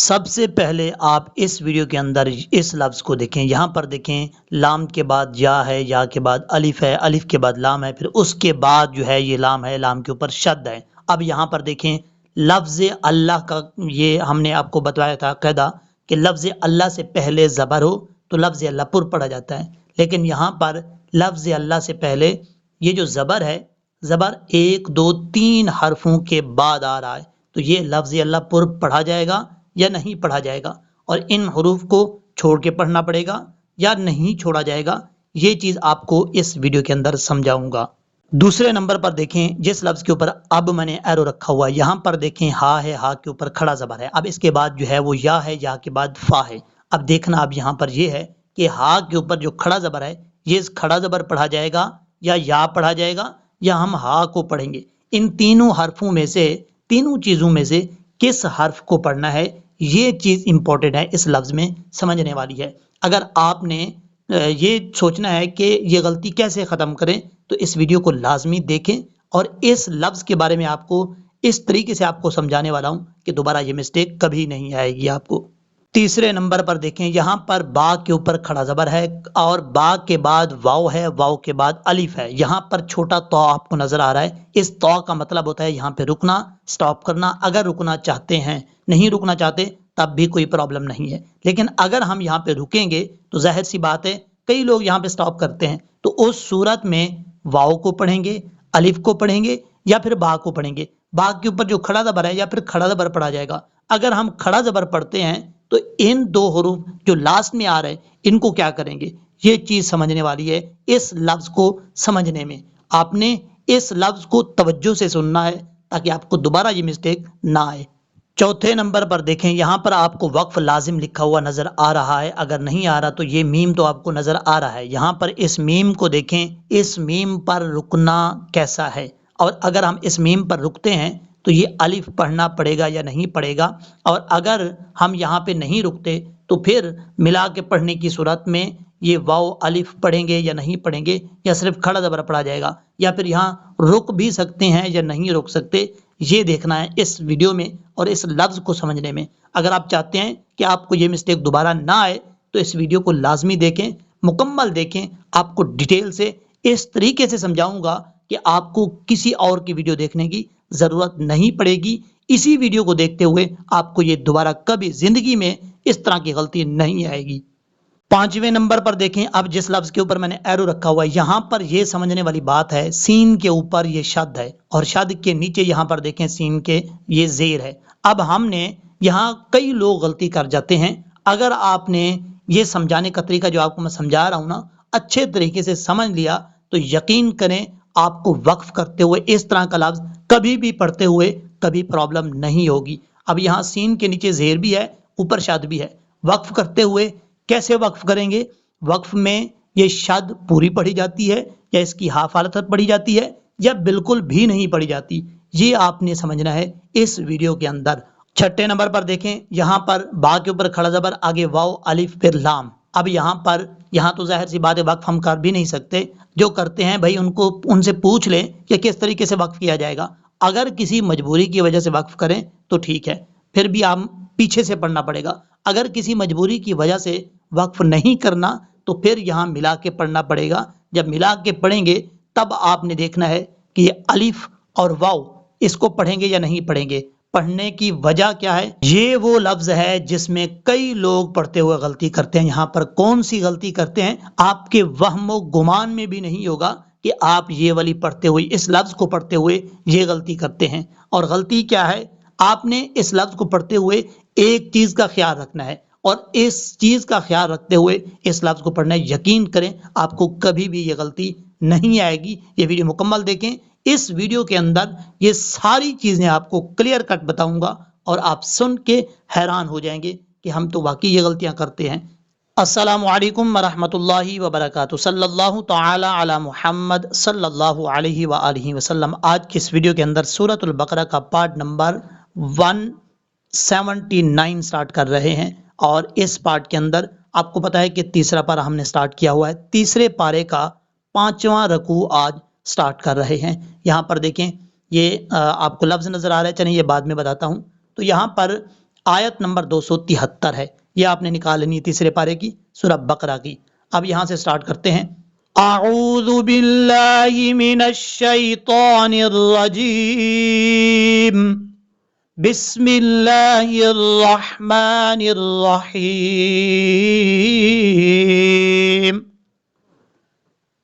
سب سے پہلے آپ اس ویڈیو کے اندر اس لفظ کو دیکھیں، یہاں پر دیکھیں لام کے بعد یا ہے، یا کے بعد الف ہے، الف کے بعد لام ہے، پھر اس کے بعد جو ہے یہ لام ہے، لام کے اوپر شد ہے۔ اب یہاں پر دیکھیں لفظ اللہ کا، یہ ہم نے آپ کو بتایا تھا قاعدہ کہ لفظ اللہ سے پہلے زبر ہو تو لفظ اللہ پر پڑھا جاتا ہے، لیکن یہاں پر لفظ اللہ سے پہلے یہ جو زبر ہے، زبر 1 2 3 حرفوں کے بعد آ رہا ہے، تو یہ لفظ اللہ پر پڑھا جائے گا یا نہیں پڑھا جائے گا، اور ان حروف کو چھوڑ کے پڑھنا پڑے گا یا نہیں چھوڑا جائے گا، یہ چیز آپ کو اس ویڈیو کے اندر سمجھاؤں گا۔ دوسرے نمبر پر دیکھیں جس لفظ کے اوپر اب میں نے ایرو رکھا ہوا ہے، یہاں پر دیکھیں ہا ہے، ہا کے اوپر کھڑا زبر ہے، اب اس کے بعد جو ہے وہ یا ہے، یا کے بعد فا ہے۔ اب دیکھنا اب یہاں پر یہ ہے کہ ہا کے اوپر جو کھڑا زبر ہے، یہ کھڑا زبر پڑھا جائے گا یا پڑھا جائے گا، یا ہم ہا کو پڑھیں گے۔ ان تینوں حرفوں میں سے، تینوں چیزوں میں سے کس حرف کو پڑھنا ہے، یہ چیز امپورٹنٹ ہے، اس لفظ میں سمجھنے والی ہے۔ اگر آپ نے یہ سوچنا ہے کہ یہ غلطی کیسے ختم کریں، تو اس ویڈیو کو لازمی دیکھیں، اور اس لفظ کے بارے میں آپ کو اس طریقے سے آپ کو سمجھانے والا ہوں کہ دوبارہ یہ مسٹیک کبھی نہیں آئے گی آپ کو۔ تیسرے نمبر پر دیکھیں یہاں پر با کے اوپر کھڑا زبر ہے، اور با کے بعد واو ہے، واو کے بعد الف ہے، یہاں پر چھوٹا تو آپ کو نظر آ رہا ہے، اس تو کا مطلب ہوتا ہے یہاں پہ رکنا، سٹاپ کرنا۔ اگر رکنا چاہتے ہیں، نہیں رکنا چاہتے تب بھی کوئی پرابلم نہیں ہے، لیکن اگر ہم یہاں پہ رکیں گے تو ظاہر سی بات ہے کئی لوگ یہاں پہ سٹاپ کرتے ہیں، تو اس صورت میں واو کو پڑھیں گے، الف کو پڑھیں گے، یا پھر با کو پڑھیں گے۔ با کے اوپر جو کھڑا زبر ہے یا پھر کھڑا زبر پڑھا جائے گا۔ اگر ہم کھڑا زبر پڑھتے ہیں تو ان دو حروف جو لاسٹ میں آ رہے ہیں ان کو کیا کریں گے، یہ چیز سمجھنے والی ہے۔ اس لفظ کو سمجھنے میں آپ نے اس لفظ کو توجہ سے سننا ہے تاکہ آپ کو دوبارہ یہ مسٹیک نہ آئے۔ چوتھے نمبر پر دیکھیں یہاں پر آپ کو وقف لازم لکھا ہوا نظر آ رہا ہے، اگر نہیں آ رہا تو یہ میم تو آپ کو نظر آ رہا ہے۔ یہاں پر اس میم کو دیکھیں، اس میم پر رکنا کیسا ہے، اور اگر ہم اس میم پر رکتے ہیں تو یہ الف پڑھنا پڑے گا یا نہیں پڑے گا، اور اگر ہم یہاں پہ نہیں رکتے تو پھر ملا کے پڑھنے کی صورت میں یہ واو الف پڑھیں گے یا نہیں پڑھیں گے، یا صرف کھڑا زبر پڑھا جائے گا، یا پھر یہاں رک بھی سکتے ہیں یا نہیں رک سکتے، یہ دیکھنا ہے اس ویڈیو میں اور اس لفظ کو سمجھنے میں۔ اگر آپ چاہتے ہیں کہ آپ کو یہ مسٹیک دوبارہ نہ آئے تو اس ویڈیو کو لازمی دیکھیں، مکمل دیکھیں، آپ کو ڈیٹیل سے اس طریقے سے سمجھاؤں گا کہ آپ کو کسی اور کی ویڈیو دیکھنے کی ضرورت نہیں پڑے گی۔ اسی ویڈیو کو دیکھتے ہوئے آپ کو یہ دوبارہ کبھی زندگی میں اس طرح کی غلطی نہیں آئے گی۔ پانچویں نمبر پر دیکھیں اب جس لفظ کے اوپر میں نے ایرو رکھا ہوا ہے، یہاں پر یہ سمجھنے والی بات ہے، سین کے اوپر یہ شد ہے اور شد کے نیچے یہاں پر دیکھیں سین کے یہ زیر ہے۔ اب ہم نے یہاں کئی لوگ غلطی کر جاتے ہیں، اگر آپ نے یہ سمجھانے کا طریقہ جو آپ کو میں سمجھا رہا ہوں نا اچھے طریقے سے سمجھ لیا تو یقین کریں آپ کو وقف کرتے ہوئے اس طرح کا لفظ کبھی بھی پڑھتے ہوئے کبھی پرابلم نہیں ہوگی۔ اب یہاں سین کے نیچے زیر بھی ہے، اوپر شد بھی ہے، وقف کرتے ہوئے کیسے وقف کریں گے؟ وقف میں یہ شد پوری پڑھی جاتی ہے یا اس کی ہاف حالت پڑھی جاتی ہے یا بالکل بھی نہیں پڑھی جاتی، یہ آپ نے سمجھنا ہے اس ویڈیو کے اندر۔ چھٹے نمبر پر دیکھیں یہاں پر با کے اوپر کھڑا زبر، آگے واو الف پھر لام۔ اب یہاں تو ظاہر سی بات ہے وقف ہم کر بھی نہیں سکتے، جو کرتے ہیں بھائی ان سے پوچھ لیں کہ کس طریقے سے وقف کیا جائے گا۔ اگر کسی مجبوری کی وجہ سے وقف کریں تو ٹھیک ہے، پھر بھی آپ پیچھے سے پڑھنا پڑے گا۔ اگر کسی مجبوری کی وجہ سے وقف نہیں کرنا تو پھر یہاں ملا کے پڑھنا پڑے گا۔ جب ملا کے پڑھیں گے تب آپ نے دیکھنا ہے کہ یہ الف اور واو اس کو پڑھیں گے یا نہیں پڑھیں گے۔ پڑھنے کی وجہ کیا ہے؟ یہ وہ لفظ ہے جس میں کئی لوگ پڑھتے ہوئے غلطی کرتے ہیں۔ یہاں پر کون سی غلطی کرتے ہیں؟ آپ کے وہم و گمان میں بھی نہیں ہوگا کہ آپ یہ والی پڑھتے ہوئے، اس لفظ کو پڑھتے ہوئے یہ غلطی کرتے ہیں۔ اور غلطی کیا ہے؟ آپ نے اس لفظ کو پڑھتے ہوئے ایک چیز کا خیال رکھنا ہے، اور اس چیز کا خیال رکھتے ہوئے اس لفظ کو پڑھنا ہے۔ یقین کریں آپ کو کبھی بھی یہ غلطی نہیں آئے گی۔ یہ ویڈیو مکمل دیکھیں، اس ویڈیو کے اندر یہ ساری چیزیں آپ کو کلیئر کٹ بتاؤں گا اور آپ سن کے حیران ہو جائیں گے کہ ہم تو واقعی یہ غلطیاں کرتے ہیں۔ السلام علیکم ورحمۃ اللہ وبرکاتہ، صلی اللہ تعالی علی محمد صلی اللہ علیہ وآلہ وسلم۔ آج کی اس ویڈیو کے اندر سورۃ البقرہ کا پارٹ نمبر 179 سٹارٹ کر رہے ہیں، اور اس پارٹ کے اندر آپ کو پتا ہے کہ تیسرا پارہ ہم نے سٹارٹ کیا ہوا ہے، تیسرے پارے کا 5واں رکوع آج سٹارٹ کر رہے ہیں۔ یہاں پر دیکھیں یہ آپ کو لفظ نظر آ رہا ہے، چلیں یہ بعد میں بتاتا ہوں۔ تو یہاں پر آیت نمبر 273 ہے، یہ آپ نے نکال لینی ہے تیسرے پارے کی، سورہ بقرہ کی۔ اب یہاں سے سٹارٹ کرتے ہیں۔ اعوذ باللہ من الشیطان الرجیم، بسم اللہ الرحمن الرحیم۔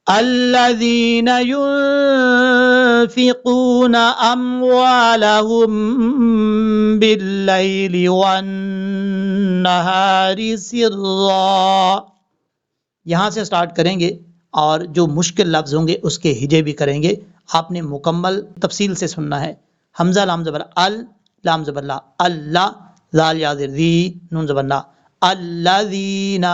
الذین ينفقون اموالهم باللیل والنہار سرا۔ یہاں سے سٹارٹ کریں گے اور جو مشکل لفظ ہوں گے اس کے ہجے بھی کریں گے، آپ نے مکمل تفصیل سے سننا ہے۔ حمزہ لام زبر ال، لام زبر لا، اللہ، زال یا زیر ذی، نون زبر نا، الذین،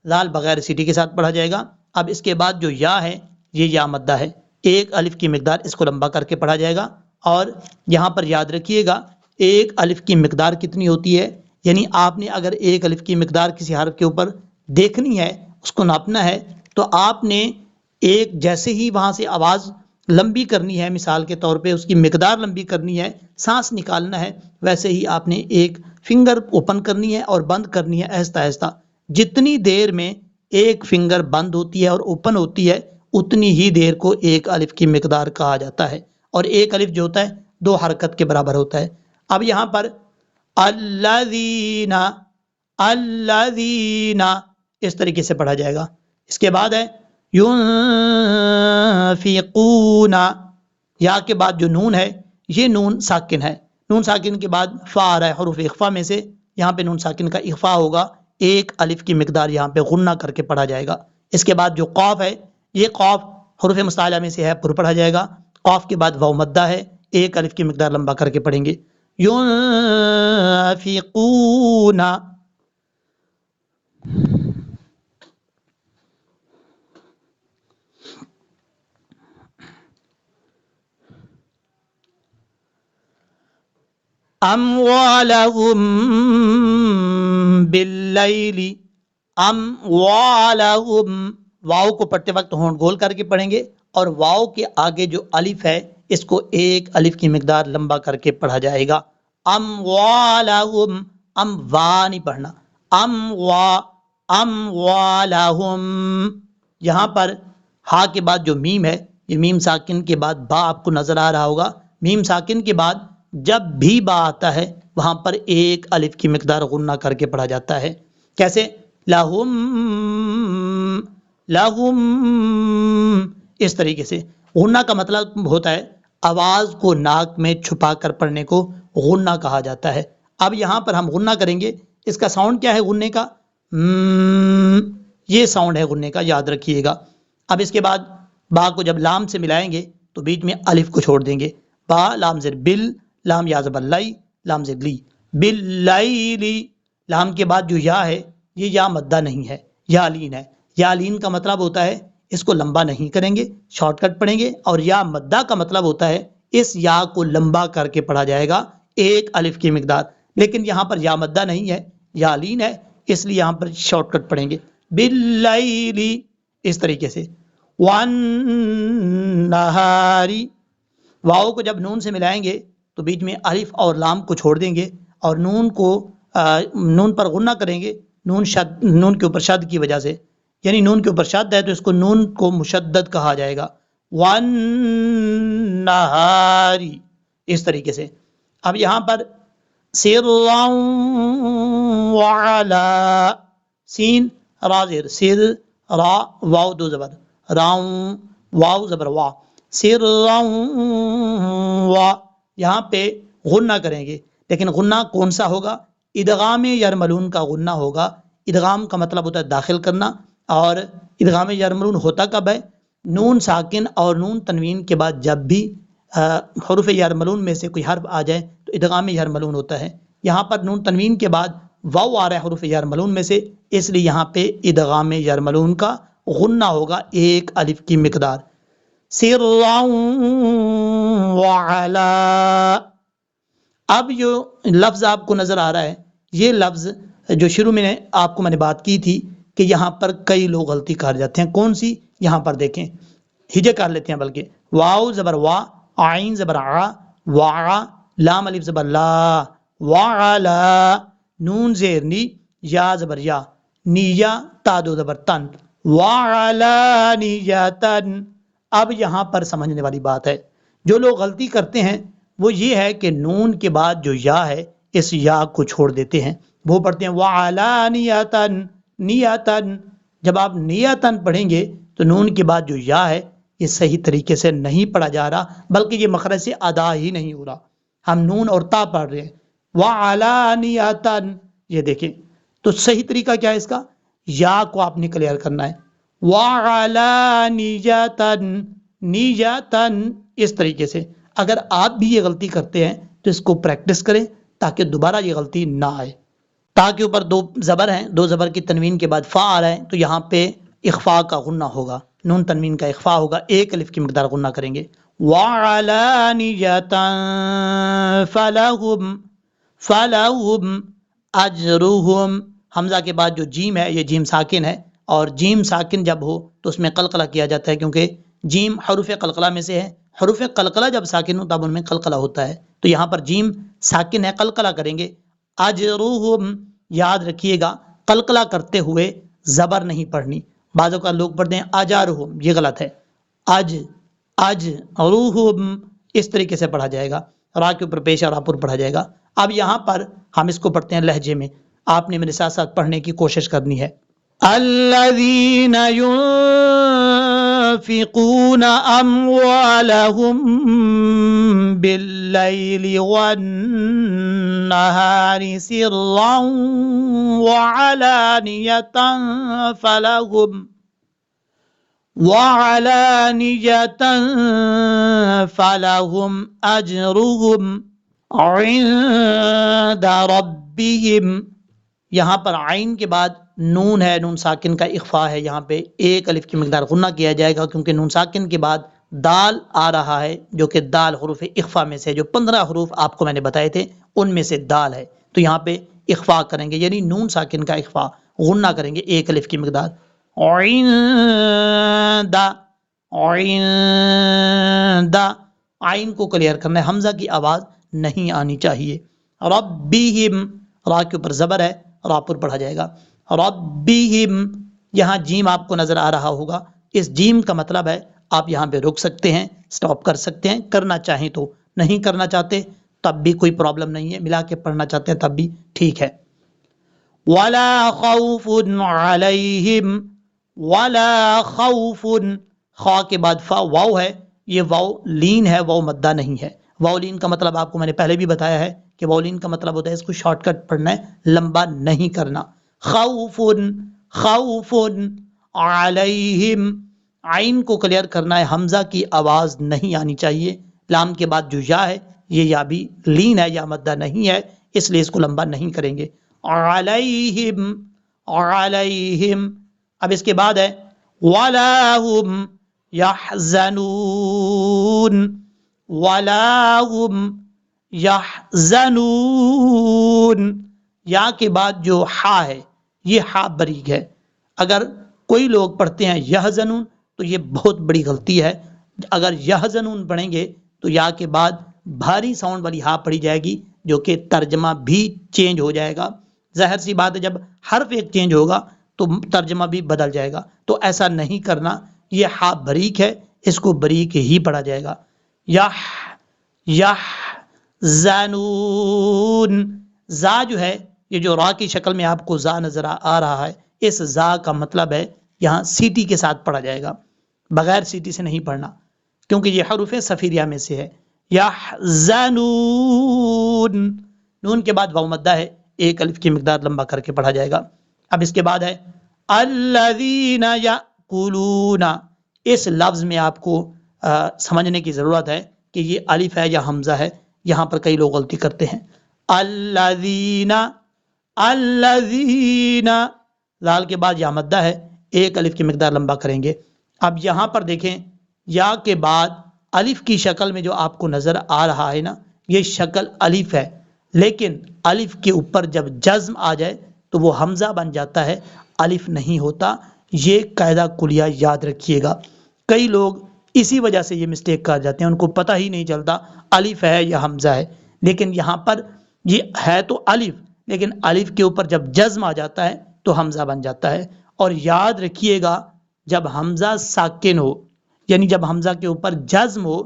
زال بغیر سیٹی کے ساتھ پڑھا جائے گا۔ اب اس کے بعد جو یا ہے یہ یا مدہ ہے، ایک الف کی مقدار اس کو لمبا کر کے پڑھا جائے گا۔ اور یہاں پر یاد رکھیے گا ایک الف کی مقدار کتنی ہوتی ہے، یعنی آپ نے اگر ایک الف کی مقدار کسی حرف کے اوپر دیکھنی ہے، اس کو ناپنا ہے، تو آپ نے ایک جیسے ہی وہاں سے آواز لمبی کرنی ہے، مثال کے طور پہ اس کی مقدار لمبی کرنی ہے، سانس نکالنا ہے، ویسے ہی آپ نے ایک فنگر اوپن کرنی ہے اور بند کرنی ہے آہستہ آہستہ۔ جتنی دیر میں ایک فنگر بند ہوتی ہے اور اوپن ہوتی ہے اتنی ہی دیر کو ایک الف کی مقدار کہا جاتا ہے، اور ایک الف جو ہوتا ہے 2 حرکت کے برابر ہوتا ہے۔ اب یہاں پر الذین، الذین اس طریقے سے پڑھا جائے گا۔ اس کے بعد ہے ينفقون، یا کے بعد جو نون ہے یہ نون ساکن ہے، نون ساکن کے بعد فا آ رہا ہے، حروف اخفا میں سے یہاں پہ نون ساکن کا اخفا ہوگا، ایک الف کی مقدار یہاں پہ غنہ کر کے پڑھا جائے گا۔ اس کے بعد جو قاف ہے یہ قاف حروف مستعلیٰ میں سے ہے، پر پڑھا جائے گا۔ قاف کے بعد واو مدہ ہے، ایک الف کی مقدار لمبا کر کے پڑھیں گے، ينفقون۔ اموالہم باللیل، اموالہم، واو کو پڑھتے وقت ہونٹ گول کر کے پڑھیں گے، اور واو کے آگے جو الف ہے اس کو ایک الف کی مقدار لمبا کر کے پڑھا جائے گا۔ اموالہم، ام وا نہیں پڑھنا، اموالہم۔ یہاں پر ہا کے بعد جو میم ہے، یہ میم ساکن کے بعد با آپ کو نظر آ رہا ہوگا، میم ساکن کے بعد جب بھی با آتا ہے وہاں پر ایک الف کی مقدار غنہ کر کے پڑھا جاتا ہے۔ کیسے؟ لہم، لہم، اس طریقے سے۔ غنہ کا مطلب ہوتا ہے آواز کو ناک میں چھپا کر پڑھنے کو غنہ کہا جاتا ہے۔ اب یہاں پر ہم غنہ کریں گے، اس کا ساؤنڈ کیا ہے غنے کا؟ یہ ساؤنڈ ہے غنے کا، یاد رکھیے گا۔ اب اس کے بعد با کو جب لام سے ملائیں گے تو بیچ میں الف کو چھوڑ دیں گے، با لام زر بل، لام یا زبر لائی، لام زر لی، باللیلی۔ لام کے بعد جو یا ہے یہ یا مدہ نہیں ہے، یا لین ہے۔ یا لین کا مطلب ہوتا ہے اس کو لمبا نہیں کریں گے، شارٹ کٹ پڑھیں گے، اور یا مدہ کا مطلب ہوتا ہے اس یا کو لمبا کر کے پڑھا جائے گا ایک الف کی مقدار۔ لیکن یہاں پر یا مدہ نہیں ہے، یا لین ہے، اس لیے یہاں پر شارٹ کٹ پڑھیں گے، باللیلی، اس طریقے سے۔ والنہاری، واؤ کو جب نون سے ملائیں گے تو بیچ میں الف اور لام کو چھوڑ دیں گے، اور نون کو نون پر غنہ کریں گے، نون کے اوپر شد کی وجہ سے، یعنی نون کے اوپر شد ہے تو اس کو نون کو مشدد کہا جائے گا، والنہاری، اس طریقے سے۔ اب یہاں پر سرا وعلا، سین را زیر، سر را، واو 2 زبر، راؤں، واو زبر وا، سرا وا، یہاں پہ غنہ کریں گے، لیکن غنہ کون سا ہوگا؟ ادغام یرملون کا غنہ ہوگا۔ ادغام کا مطلب ہوتا ہے داخل کرنا، اور ادغام یرملون ہوتا کب ہے؟ نون ساکن اور نون تنوین کے بعد جب بھی حروف یرملون میں سے کوئی حرف آ جائے تو ادغام یرملون ہوتا ہے۔ یہاں پر نون تنوین کے بعد واو آ رہا ہے حروف یرملون میں سے، اس لیے یہاں پہ ادغام یرملون کا غنہ ہوگا ایک الف کی مقدار، سرا وعلا۔ اب جو لفظ آپ کو نظر آ رہا ہے، یہ لفظ جو شروع میں آپ کو میں نے بات کی تھی کہ یہاں پر کئی لوگ غلطی کر جاتے ہیں، کون سی؟ یہاں پر دیکھیں، ہجے کر لیتے ہیں، بلکہ واو زبر وا، عین زبر ع، وا، لام الف زبر لا، وعلا نون زیر نی یا زبر یا نیا تا دو زبر تن وعلانیتن. اب یہاں پر سمجھنے والی بات ہے، جو لوگ غلطی کرتے ہیں وہ یہ ہے کہ نون کے بعد جو یا ہے اس یا کو چھوڑ دیتے ہیں، وہ پڑھتے ہیں وعلانیتن نیتن. جب آپ نیتن پڑھیں گے تو نون کے بعد جو یا ہے یہ صحیح طریقے سے نہیں پڑھا جا رہا، بلکہ یہ مخرج سے ادا ہی نہیں ہو رہا، ہم نون اور تا پڑھ رہے ہیں وعلانیتن. یہ دیکھیں تو صحیح طریقہ کیا ہے اس کا، یا کو آپ نے کلیئر کرنا ہے وعلانیتن نیتن اس طریقے سے. اگر آپ بھی یہ غلطی کرتے ہیں تو اس کو پریکٹس کریں تاکہ دوبارہ یہ غلطی نہ آئے. تا کے اوپر دو زبر ہیں، دو زبر کی تنوین کے بعد فا آ رہا ہے تو یہاں پہ اخفاء کا غنہ ہوگا، نون تنوین کا اخفاء ہوگا، ایک الف کی مقدار غنہ کریں گے. وعلانیتن فلہم اجرہم. حمزہ کے بعد جو جیم ہے یہ جیم ساکن ہے، اور جیم ساکن جب ہو تو اس میں قلقلہ کیا جاتا ہے، کیونکہ جیم حروف قلقلہ میں سے ہے. حروف قلقلہ جب ساکن ہو تب ان میں قلقلہ ہوتا ہے، تو یہاں پر جیم ساکن ہے، قلقلہ کریں گے. اجرہم یاد رکھیے گا قلقلہ کرتے ہوئے زبر نہیں پڑھنی. بعضوں کا لوگ پڑھتے ہیں اجارہم، یہ غلط ہے. اجرہم اس طریقے سے پڑھا جائے گا، را کے اوپر پیش اور راپور پڑھا جائے گا. اب یہاں پر ہم اس کو پڑھتے ہیں لہجے میں، آپ نے میرے ساتھ ساتھ پڑھنے کی کوشش کرنی ہے. الذین ينفقون اموالهم باللیل والنہار سرا وعلانیۃ فلہم اجرہم عند ربہم. یہاں پر عین کے بعد نون ہے، نون ساکن کا اخفاء ہے، یہاں پہ ایک الف کی مقدار غنہ کیا جائے گا، کیونکہ نون ساکن کے بعد دال آ رہا ہے جو کہ دال حروف اخفاء میں سے، جو 15 حروف آپ کو میں نے بتائے تھے ان میں سے دال ہے، تو یہاں پہ اخفاء کریں گے، یعنی نون ساکن کا اخفاء غنہ کریں گے ایک الف کی مقدار. عند عین کو کلیئر کرنا ہے، حمزہ کی آواز نہیں آنی چاہیے. ربہم را کے اوپر زبر ہے، راپور پڑھا جائے گا. ربہم یہاں جیم آپ کو نظر آ رہا ہوگا، اس جیم کا مطلب ہے آپ یہاں پہ رک سکتے ہیں، سٹاپ کر سکتے ہیں، کرنا چاہیں تو، نہیں کرنا چاہتے تب بھی کوئی پرابلم نہیں ہے، ملا کے پڑھنا چاہتے ہیں تب بھی ٹھیک ہے. ولا خوف علیہم ولا خوف، خا کے بعد فا واو ہے، یہ واو لین ہے، واو مدہ نہیں ہے. واو لین کا مطلب آپ کو میں نے پہلے بھی بتایا ہے کہ واو لین کا مطلب ہوتا ہے اس کو شارٹ کٹ پڑھنا ہے، لمبا نہیں کرنا. خوف علیہم عین کو کلیئر کرنا ہے، حمزہ کی آواز نہیں آنی چاہیے. لام کے بعد جو یا ہے یہ یا بھی لین ہے، یا مدہ نہیں ہے، اس لیے اس کو لمبا نہیں کریں گے. علیہم اب اس کے بعد ہے ولا هم يحزنون یا کے بعد جو ہا ہے یہ ہا بریک ہے. اگر کوئی لوگ پڑھتے ہیں یحزنون تو یہ بہت بڑی غلطی ہے. اگر یحزنون پڑھیں گے تو یا کے بعد بھاری ساؤنڈ والی ہا پڑھی جائے گی، جو کہ ترجمہ بھی چینج ہو جائے گا. ظاہر سی بات ہے جب حرف ایک چینج ہوگا تو ترجمہ بھی بدل جائے گا، تو ایسا نہیں کرنا. یہ ہا بریک ہے، اس کو بریک ہی پڑھا جائے گا. یحزنون زا جو ہے، یہ جو را کی شکل میں آپ کو زا نظر آ رہا ہے، اس زا کا مطلب ہے یہاں سیٹی کے ساتھ پڑھا جائے گا، بغیر سیٹی سے نہیں پڑھنا، کیونکہ یہ حروف صفیریہ میں سے ہے. یحزنون نون کے بعد واو مدہ ہے، ایک الف کی مقدار لمبا کر کے پڑھا جائے گا. اب اس کے بعد ہے الذین یأکلون. اس لفظ میں آپ کو سمجھنے کی ضرورت ہے کہ یہ الف ہے یا حمزہ ہے. یہاں پر کئی لوگ غلطی کرتے ہیں. الذین لال کے بعد یا مدہ ہے، ایک الف کی مقدار لمبا کریں گے. اب یہاں پر دیکھیں یا کے بعد الف کی شکل میں جو آپ کو نظر آ رہا ہے نا، یہ شکل الف ہے، لیکن الف کے اوپر جب جزم آ جائے تو وہ حمزہ بن جاتا ہے، الف نہیں ہوتا. یہ قاعدہ کلیہ یاد رکھیے گا. کئی لوگ اسی وجہ سے یہ مسٹیک کر جاتے ہیں، ان کو پتہ ہی نہیں چلتا الف ہے یا حمزہ ہے. لیکن یہاں پر یہ ہے تو الف، لیکن الف کے اوپر جب جزم آ جاتا ہے تو حمزہ بن جاتا ہے. اور یاد رکھیے گا جب حمزہ ساکن ہو، یعنی جب حمزہ کے اوپر جزم ہو،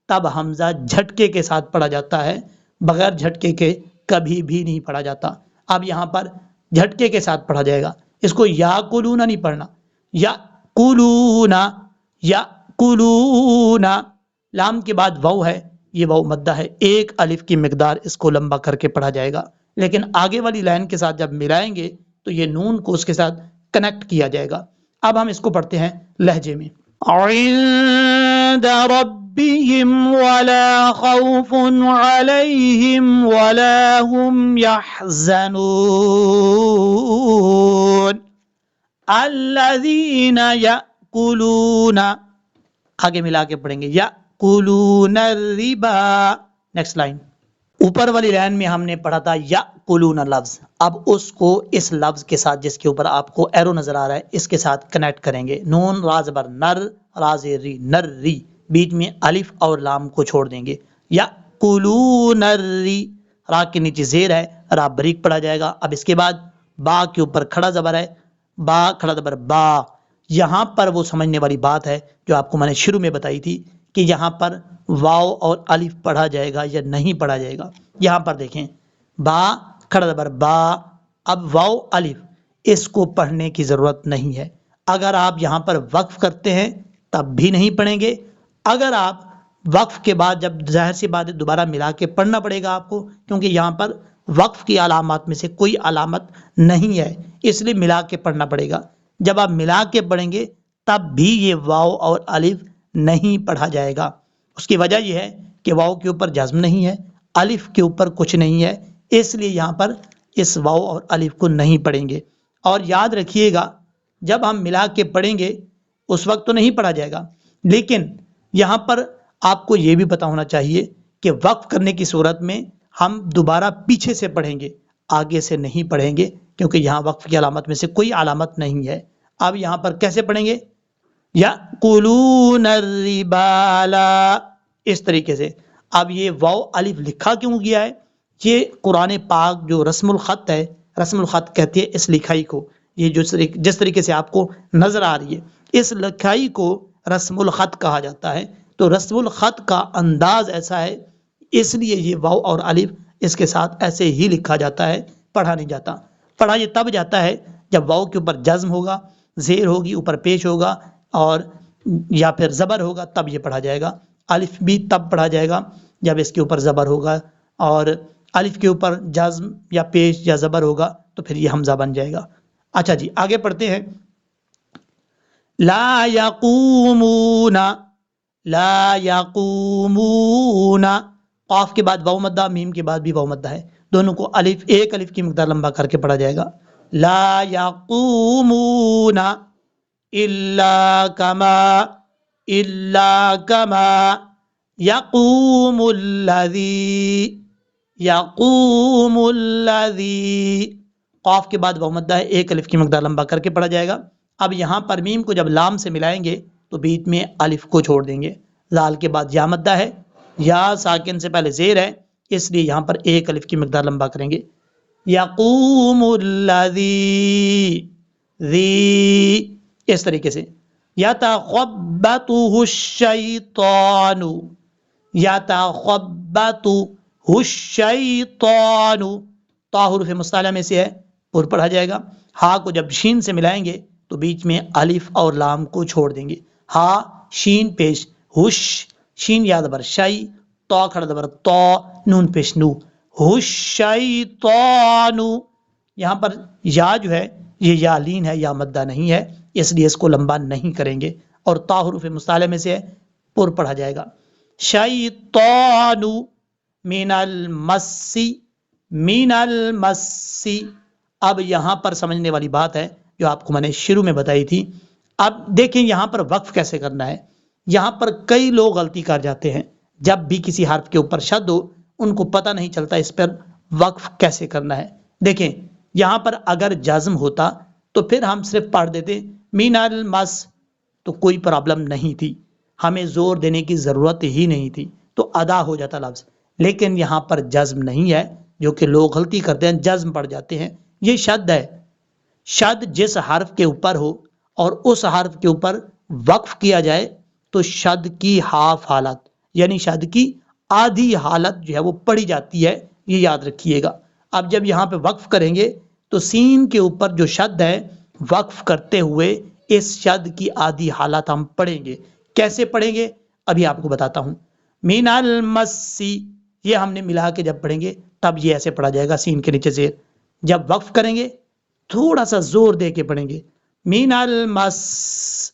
تب حمزہ جھٹکے کے ساتھ پڑھا جاتا ہے، بغیر جھٹکے کے کبھی بھی نہیں پڑھا جاتا. اب یہاں پر جھٹکے کے ساتھ پڑھا جائے گا، اس کو یا کلونا نہیں پڑھنا، یا کلونا، یا کلونا. لام کے بعد واو ہے، یہ واو مدہ ہے، ایک الف کی مقدار اس کو لمبا کر کے پڑھا جائے گا. لیکن آگے والی لائن کے ساتھ جب ملائیں گے تو یہ نون کو اس کے ساتھ کنیکٹ کیا جائے گا. اب ہم اس کو پڑھتے ہیں لہجے میں. عند ربهم ولا خوف عليهم ولا هم يحزنون الذين يأكلون، آگے ملا کے پڑھیں گے یأکلون الربا. Next line. اوپر والی لائن میں ہم نے پڑھا تھا یأکلون لفظ، اب اس کو اس لفظ کے ساتھ جس کے اوپر آپ کو ایرو نظر آ رہا ہے اس کے ساتھ کنیکٹ کریں گے. نون را زبر نر، را زیر ری، نر ری، بیچ میں الف اور لام کو چھوڑ دیں گے. یأکلون الری، را کے نیچے زیر ہے، را بریک پڑھا جائے گا. اب اس کے بعد با کے اوپر کھڑا زبر ہے، با کھڑا زبر با. یہاں پر وہ سمجھنے والی بات ہے جو آپ کو میں نے شروع میں بتائی تھی کہ یہاں پر واو اور الف پڑھا جائے گا یا نہیں پڑھا جائے گا. یہاں پر دیکھیں با کھڑا زبر با، اب واو الف، اس کو پڑھنے کی ضرورت نہیں ہے. اگر آپ یہاں پر وقف کرتے ہیں تب بھی نہیں پڑھیں گے. اگر آپ وقف کے بعد، جب ظاہر سی بات ہے دوبارہ ملا کے پڑھنا پڑے گا آپ کو، کیونکہ یہاں پر وقف کی علامات میں سے کوئی علامت نہیں ہے، اس لیے ملا کے پڑھنا پڑے گا. جب آپ ملا کے پڑھیں گے تب بھی یہ واو اور الف نہیں پڑھا جائے گا. اس کی وجہ یہ ہے کہ واو کے اوپر جزم نہیں ہے، الف کے اوپر کچھ نہیں ہے، اس لیے یہاں پر اس واو اور الف کو نہیں پڑھیں گے. اور یاد رکھیے گا جب ہم ملا کے پڑھیں گے اس وقت تو نہیں پڑھا جائے گا، لیکن یہاں پر آپ کو یہ بھی پتا ہونا چاہیے کہ وقف کرنے کی صورت میں ہم دوبارہ پیچھے سے پڑھیں گے، آگے سے نہیں پڑھیں گے، کیونکہ یہاں وقف کی علامت میں سے کوئی علامت نہیں ہے. اب یہاں پر کیسے پڑھیں گے؟ یأکلون الربا، اس طریقے سے. اب یہ واو الف لکھا کیوں گیا ہے؟ یہ قرآن پاک جو رسم الخط ہے، رسم الخط کہتی ہے اس لکھائی کو، یہ جو جس طریقے سے آپ کو نظر آ رہی ہے اس لکھائی کو رسم الخط کہا جاتا ہے. تو رسم الخط کا انداز ایسا ہے، اس لیے یہ واو اور الف اس کے ساتھ ایسے ہی لکھا جاتا ہے، پڑھا نہیں جاتا. پڑھا یہ تب جاتا ہے جب واو کے اوپر جزم ہوگا، زیر ہوگی، اوپر پیش ہوگا، اور یا پھر زبر ہوگا، تب یہ پڑھا جائے گا. الف بھی تب پڑھا جائے گا جب اس کے اوپر زبر ہوگا، اور الف کے اوپر جزم یا پیش یا زبر ہوگا تو پھر یہ حمزہ بن جائے گا. اچھا جی آگے پڑھتے ہیں. لا یقومون، لا یقومون، قاف کے بعد واو مدہ، میم کے بعد بھی واو مدہ ہے، دونوں کو الف، ایک الف کی مقدار لمبا کر کے پڑھا جائے گا. لا یقومون الا کما، الا کما یقوم الذی، یقوم الذی، قاف کے بعد واو مدہ ہے، ایک الف کی مقدار لمبا کر کے پڑھا جائے گا. اب یہاں پر میم کو جب لام سے ملائیں گے تو بیچ میں الف کو چھوڑ دیں گے. زال کے بعد یا مدہ ہے، یا ساکن سے پہلے زیر ہے، اس لیے یہاں پر ایک الف کی مقدار لمبا کریں گے. یقوم الذی، ذی، اس طریقے سے. یتخبطہ الشیطان، یتخبطہ الشیطان، طا حروف مستعلیٰ میں سے ہے، پر پڑھا جائے گا. ہا کو جب شین سے ملائیں گے تو بیچ میں الف اور لام کو چھوڑ دیں گے. ہا شین پیش ہوش، شین یا زبر شی، تو کھڑا زبر تو، نون پیش نو، الشیطان. یہاں پر یا جو ہے یہ یا لین ہے، یا مدہ نہیں ہے، اس لیے اس کو لمبا نہیں کریں گے، اور تا حروف مستعلیٰ میں سے ہے، پر پڑھا جائے گا. شیطان من المس، من المس. اب یہاں پر سمجھنے والی بات ہے جو آپ کو میں نے شروع میں بتائی تھی. اب دیکھیں یہاں پر وقف کیسے کرنا ہے. یہاں پر کئی لوگ غلطی کر جاتے ہیں، جب بھی کسی حرف کے اوپر شد ہو ان کو پتہ نہیں چلتا اس پر وقف کیسے کرنا ہے. دیکھیں یہاں پر اگر جازم ہوتا تو پھر ہم صرف پڑھ دیتے من المس، تو کوئی پرابلم نہیں تھی، ہمیں زور دینے کی ضرورت ہی نہیں تھی، تو ادا ہو جاتا لفظ. لیکن یہاں پر جزم نہیں ہے، جو کہ لوگ غلطی کرتے ہیں، جزم پڑھ جاتے ہیں، یہ شد ہے۔ شد جس حرف کے اوپر ہو اور اس حرف کے اوپر وقف کیا جائے تو شد کی ہاف حالت یعنی شد کی آدھی حالت جو ہے وہ پڑھی جاتی ہے، یہ یاد رکھیے گا۔ اب جب یہاں پہ وقف کریں گے تو سین کے اوپر جو شد ہے وقف کرتے ہوئے اس شد کی آدھی حالت ہم پڑھیں گے۔ کیسے پڑھیں گے ابھی آپ کو بتاتا ہوں۔ من المسی، یہ ہم نے ملا کے جب پڑھیں گے تب یہ ایسے پڑھا جائے گا، سین کے نیچے زیر۔ جب وقف کریں گے تھوڑا سا زور دے کے پڑھیں گے، من المس،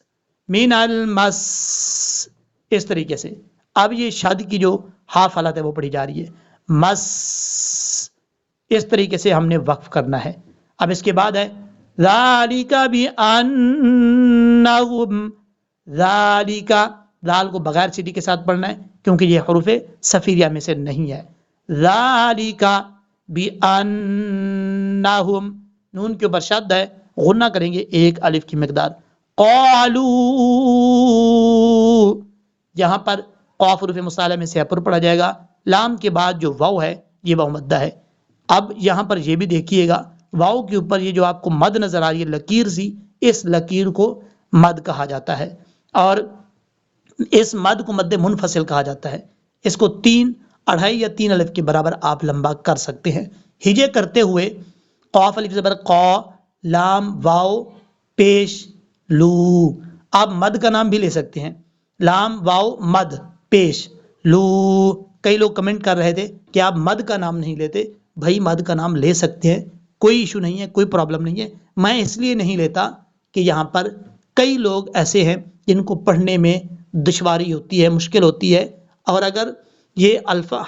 من المس، اس طریقے سے۔ اب یہ شد کی جو ہاف حالت ہے وہ پڑھی جا رہی ہے، مس، اس طریقے سے ہم نے وقف کرنا ہے۔ اب اس کے بعد ہے ذالک بأنہم، ذالک، ذال کو بغیر سیٹی کے ساتھ پڑھنا ہے کیونکہ یہ حروف صفیریہ میں سے نہیں ہے۔ ذالک بأنہم، نون کے اوپر شد ہے، غنہ کریں گے ایک الف کی مقدار۔ قالو، یہاں پر قاف حروف مصالحہ میں سے پر پڑھا جائے گا، لام کے بعد جو واو ہے یہ واو مدہ ہے۔ اب یہاں پر یہ بھی دیکھیے گا، واو کے اوپر یہ جو آپ کو مد نظر آ رہی ہے لکیر سی، اس لکیر کو مد کہا جاتا ہے اور اس مد کو مد منفصل کہا جاتا ہے۔ اس کو 3، 2.5 یا 3 الف کے برابر آپ لمبا کر سکتے ہیں۔ ہجے کرتے ہوئے قاف الف زبر قا، لام واو پیش لو، آپ مد کا نام بھی لے سکتے ہیں، لام واو مد پیش لو۔ کئی لوگ کمنٹ کر رہے تھے کہ آپ مد کا نام نہیں لیتے، بھائی مد کا نام لے سکتے ہیں، کوئی ایشو نہیں ہے، کوئی پرابلم نہیں ہے۔ میں اس لیے نہیں لیتا کہ یہاں پر کئی لوگ ایسے ہیں جن کو پڑھنے میں دشواری ہوتی ہے، مشکل ہوتی ہے، اور اگر یہ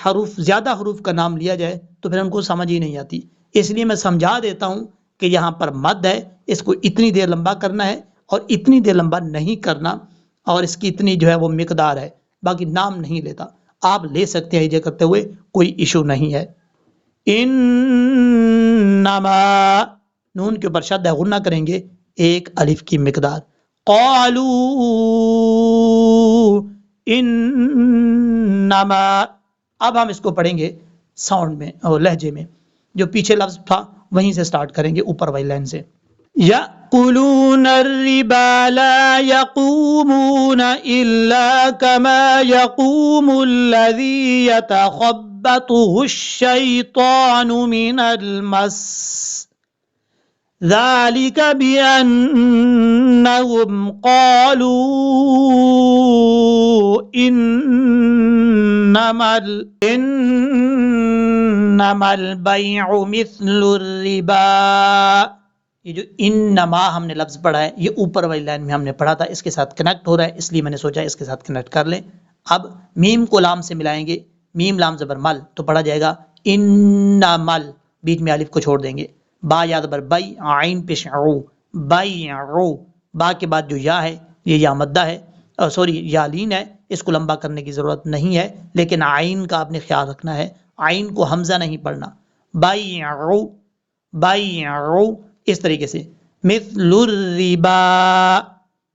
حروف زیادہ حروف کا نام لیا جائے تو پھر ان کو سمجھ ہی نہیں آتی۔ اس لیے میں سمجھا دیتا ہوں کہ یہاں پر مد ہے، اس کو اتنی دیر لمبا کرنا ہے اور اتنی دیر لمبا نہیں کرنا، اور اس کی اتنی جو ہے وہ مقدار ہے، باقی نام نہیں لیتا۔ آپ لے سکتے ہیں ہجے کرتے ہوئے، کوئی ایشو نہیں ہے۔ انما، نون کے اوپر شد ہے، غنہ کریں گے ایک الف کی مقدار۔ قالو انما، اب ہم اس کو پڑھیں گے ساؤنڈ میں اور لہجے میں، جو پیچھے لفظ تھا وہیں سے سٹارٹ کریں گے، اوپر والی لائن سے۔ يَأْكُلُونَ الرِّبَا لَا يَقُومُونَ إِلَّا كَمَا يَقُومُ الَّذِي يَتَخَبَّطُهُ الشَّيْطَانُ مِنَ الْمَسِّ ذَلِكَ بِأَنَّهُمْ قَالُوا إِنَّمَا الْبَيْعُ مِثْلُ الرِّبَا۔ یہ جو انما ہم نے لفظ پڑھا ہے یہ اوپر والی لائن میں ہم نے پڑھا تھا، اس کے ساتھ کنیکٹ ہو رہا ہے، اس لیے میں نے سوچا اس کے ساتھ کنیکٹ کر لیں۔ اب میم کو لام سے ملائیں گے، میم لام زبر مل تو پڑھا جائے گا انمل، بیچ میں الف کو چھوڑ دیں گے۔ با یا زبر بئی، عین پیش عو، بیعو، با کے بعد جو یا ہے یہ یا مدہ ہے، سوری یا لین ہے، اس کو لمبا کرنے کی ضرورت نہیں ہے، لیکن عین کا آپ نے خیال رکھنا ہے، عین کو حمزہ نہیں پڑھنا۔ بیعو، بیعو، اس طریقے سے۔ مثل الربا،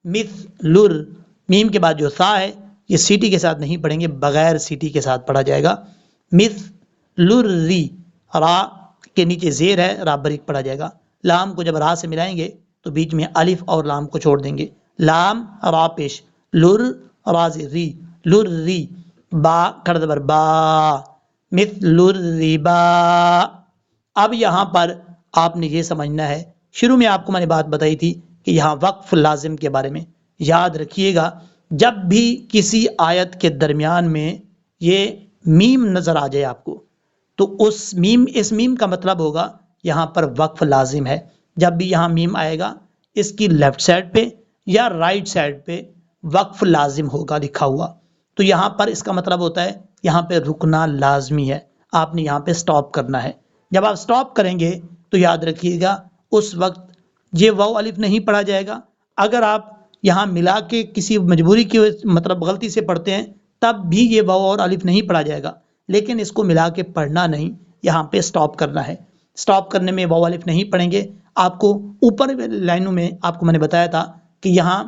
مثل، میم کے بعد جو سا ہے یہ سیٹی کے ساتھ نہیں پڑھیں گے، بغیر سیٹی کے ساتھ پڑھا جائے گا۔ مثل الری، را کے نیچے زیر ہے، را بریک پڑھا جائے گا۔ لام کو جب را سے ملائیں گے تو بیچ میں الف اور لام کو چھوڑ دیں گے، لام را پیش، لر را ری، لر ری، با کھڑا زبر با، مثل الربا۔ اب یہاں پر آپ نے یہ سمجھنا ہے، شروع میں آپ کو میں نے بات بتائی تھی کہ یہاں وقف لازم کے بارے میں یاد رکھیے گا، جب بھی کسی آیت کے درمیان میں یہ میم نظر آ جائے آپ کو تو اس میم کا مطلب ہوگا یہاں پر وقف لازم ہے۔ جب بھی یہاں میم آئے گا اس کی لیفٹ سائڈ پہ یا رائٹ سائڈ پہ وقف لازم ہوگا لکھا ہوا، تو یہاں پر اس کا مطلب ہوتا ہے یہاں پہ رکنا لازمی ہے، آپ نے یہاں پہ سٹاپ کرنا ہے۔ جب آپ سٹاپ کریں گے تو یاد رکھیے گا اس وقت یہ واو الف نہیں پڑھا جائے گا۔ اگر آپ یہاں ملا کے کسی مجبوری کی مطلب غلطی سے پڑھتے ہیں تب بھی یہ واو اور الف نہیں پڑھا جائے گا، لیکن اس کو ملا کے پڑھنا نہیں، یہاں پہ سٹاپ کرنا ہے۔ سٹاپ کرنے میں واو الف نہیں پڑھیں گے، آپ کو اوپر لائنوں میں آپ کو میں نے بتایا تھا کہ یہاں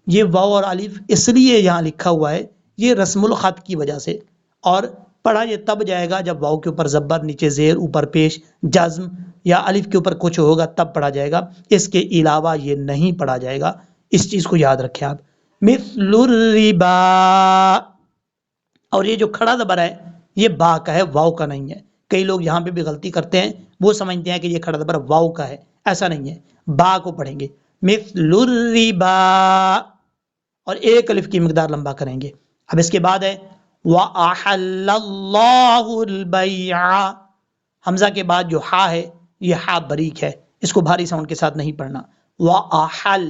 یہ واو اور الف اس لیے یہاں لکھا ہوا ہے، یہ رسم الخط کی وجہ سے، اور پڑھا یہ تب جائے گا جب واو کے اوپر زبر، نیچے زیر، اوپر پیش، جزم یا الف کے اوپر کچھ ہوگا تب پڑھا جائے گا، اس کے علاوہ یہ نہیں پڑھا جائے گا، اس چیز کو یاد رکھیں آپ۔ مثل الربا، اور یہ جو کھڑا زبر ہے یہ با کا ہے، واو کا نہیں ہے۔ کئی لوگ یہاں پہ بھی غلطی کرتے ہیں، وہ سمجھتے ہیں کہ یہ کھڑا زبر واو کا ہے، ایسا نہیں ہے، با کو پڑھیں گے مثل الربا، اور ایک الف کی مقدار لمبا کریں گے۔ اب اس کے بعد ہے وَأَحَلَّ اللَّهُ الْبَيْعَ، حمزہ کے بعد جو ہا ہے یہ ہا بریک ہے، اس کو بھاری ساؤنڈ کے ساتھ نہیں پڑھنا۔ وَأَحَلَّ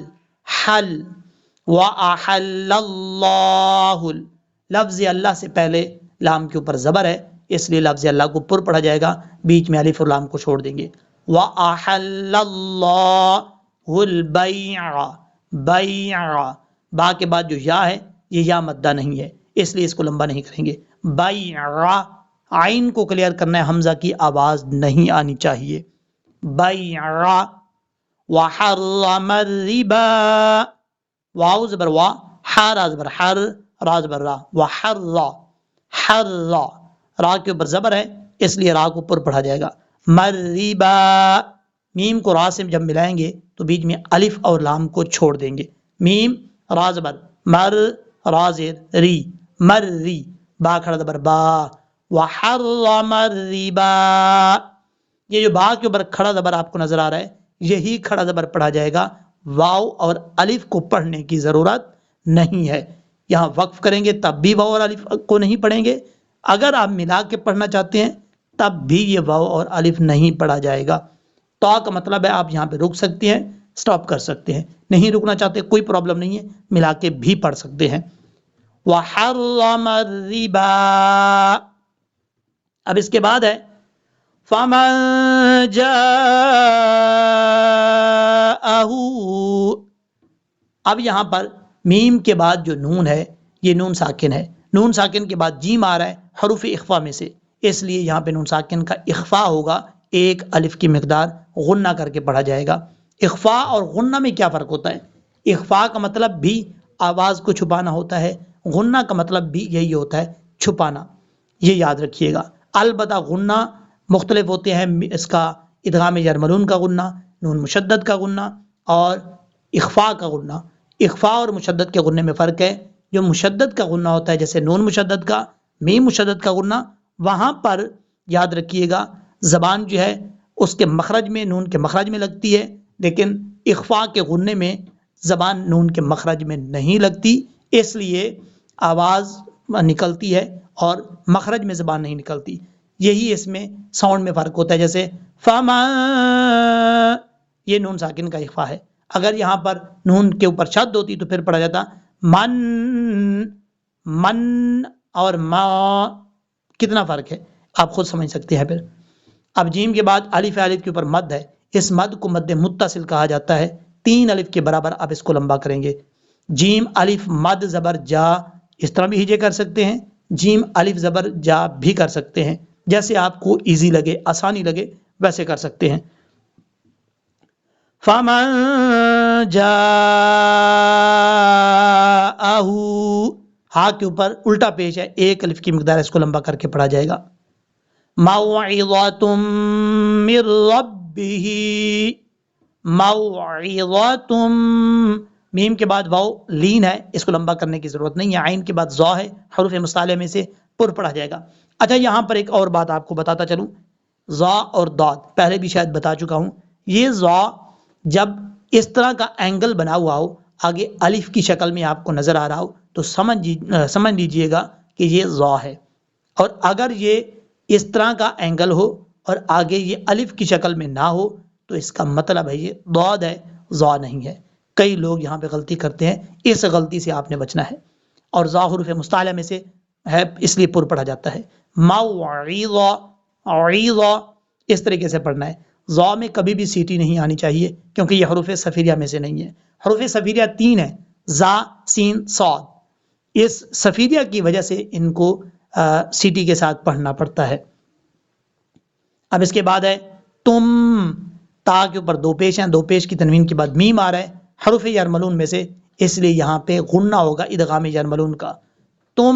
حل، وَأَحَلَّ اللَّهُ، لفظ اللہ سے پہلے لام کے اوپر زبر ہے، اس لیے لفظ اللہ کو پر پڑھا جائے گا، بیچ میں الف اور لام کو چھوڑ دیں گے۔ وَأَحَلَّ اللَّهُ الْبَيْعَ، بیع، با کے بعد جو یا ہے یہ یا مدہ نہیں ہے، اس لیے اس کو لمبا نہیں کریں گے۔ بیع، عین کو کلیئر کرنا ہے، حمزہ کی آواز نہیں آنی چاہیے۔ بیع، وحرم الربا، واو زبر وا، ہا را زبر حر، را زبر را، وحر، حر، را کے اوپر زبر ہے اس لیے را کو پر پڑھا جائے گا۔ مربا، میم کو را سے جب ملائیں گے تو بیچ میں الف اور لام کو چھوڑ دیں گے۔ میم را زبر مر، را زیر ری، مر ری، با کھڑا زبر با، وحرم الربا، یہ جو با کے اوپر کھڑا زبر آپ کو نظر آ رہا ہے یہی کھڑا زبر پڑھا جائے گا، واو اور الف کو پڑھنے کی ضرورت نہیں ہے۔ یہاں وقف کریں گے تب بھی واو اور الف کو نہیں پڑھیں گے، اگر آپ ملا کے پڑھنا چاہتے ہیں تب بھی یہ واو اور الف نہیں پڑھا جائے گا۔ تو کا مطلب ہے آپ یہاں پہ رک سکتے ہیں، سٹاپ کر سکتے ہیں، نہیں رکنا چاہتے کوئی پرابلم نہیں ہے، ملا کے بھی پڑھ سکتے ہیں۔ وحرم الربا، اب اس کے بعد ہے فمن جاءہ، اب یہاں پر میم کے بعد جو نون ہے یہ نون ساکن ہے، نون ساکن کے بعد جیم آ رہا ہے حروف اخفا میں سے، اس لیے یہاں پہ نون ساکن کا اخفا ہوگا، ایک الف کی مقدار غنہ کر کے پڑھا جائے گا۔ اخفا اور غنہ میں کیا فرق ہوتا ہے؟ اخفا کا مطلب بھی آواز کو چھپانا ہوتا ہے، غنہ کا مطلب بھی یہی ہوتا ہے چھپانا، یہ یاد رکھیے گا۔ البتہ غنہ مختلف ہوتے ہیں، اس کا ادغام یرملون کا غنہ، نون مشدد کا غنہ اور اخفا کا غنہ۔ اخفا اور مشدد کے غنے میں فرق ہے، جو مشدد کا غنہ ہوتا ہے جیسے نون مشدد کا، میم مشدد کا غنہ، وہاں پر یاد رکھیے گا زبان جو ہے اس کے مخرج میں، نون کے مخرج میں لگتی ہے، لیکن اخفا کے غنے میں زبان نون کے مخرج میں نہیں لگتی، اس لیے آواز نکلتی ہے اور مخرج میں زبان نہیں نکلتی، یہی اس میں ساؤنڈ میں فرق ہوتا ہے۔ جیسے فما، یہ نون ساکن کا اخفا ہے، اگر یہاں پر نون کے اوپر شد ہوتی تو پھر پڑھا جاتا من، من اور ما، کتنا فرق ہے آپ خود سمجھ سکتے ہیں۔ پھر اب جیم کے بعد الف الف کے اوپر مد ہے، اس مد کو مد متصل کہا جاتا ہے، 3 الف کے برابر آپ اس کو لمبا کریں گے۔ جیم الف مد زبر جا، اس طرح بھی ہجے کر سکتے ہیں، جیم الف زبر جا بھی کر سکتے ہیں، جیسے آپ کو ایزی لگے، آسانی لگے ویسے کر سکتے ہیں۔ فمن جاءہ، ہا کے اوپر الٹا پیش ہے، ایک الف کی مقدار اس کو لمبا کر کے پڑھا جائے گا۔ موعظۃ من ربہ، موعظۃ، میم کے بعد واو لین ہے، اس کو لمبا کرنے کی ضرورت نہیں ہے، عین کے بعد ذا ہے، حروف مصالحہ میں سے پر پڑھا جائے گا۔ اچھا یہاں پر ایک اور بات آپ کو بتاتا چلوں، ذا اور داد پہلے بھی شاید بتا چکا ہوں، یہ ذا جب اس طرح کا اینگل بنا ہوا ہو، آگے الف کی شکل میں آپ کو نظر آ رہا ہو تو سمجھ لیجئے گا کہ یہ ذا ہے، اور اگر یہ اس طرح کا اینگل ہو اور آگے یہ الف کی شکل میں نہ ہو تو اس کا مطلب ہے یہ ضاد ہے، ذا نہیں ہے۔ کئی لوگ یہاں پہ غلطی کرتے ہیں، اس غلطی سے آپ نے بچنا ہے، اور ذا حروف مستعلیٰ میں سے ہے اس لیے پر پڑھا جاتا ہے۔ موعظہ، عیظہ، اس طریقے سے پڑھنا ہے۔ ذا میں کبھی بھی سیٹی نہیں آنی چاہیے کیونکہ یہ حروف صفیریہ میں سے نہیں ہے، حروف صفیریہ 3 ہیں، ذا، سین، صاد، اس صفیریہ کی وجہ سے ان کو سیٹی کے ساتھ پڑھنا پڑتا ہے۔ اب اس کے بعد ہے تم، تا کے اوپر 2 پیش ہیں، 2 پیش کی تنوین کے بعد میم آ رہا ہے حروف یرملون میں سے، اس لیے یہاں پہ غنہ ہوگا ادغام یرملون کا۔ تم،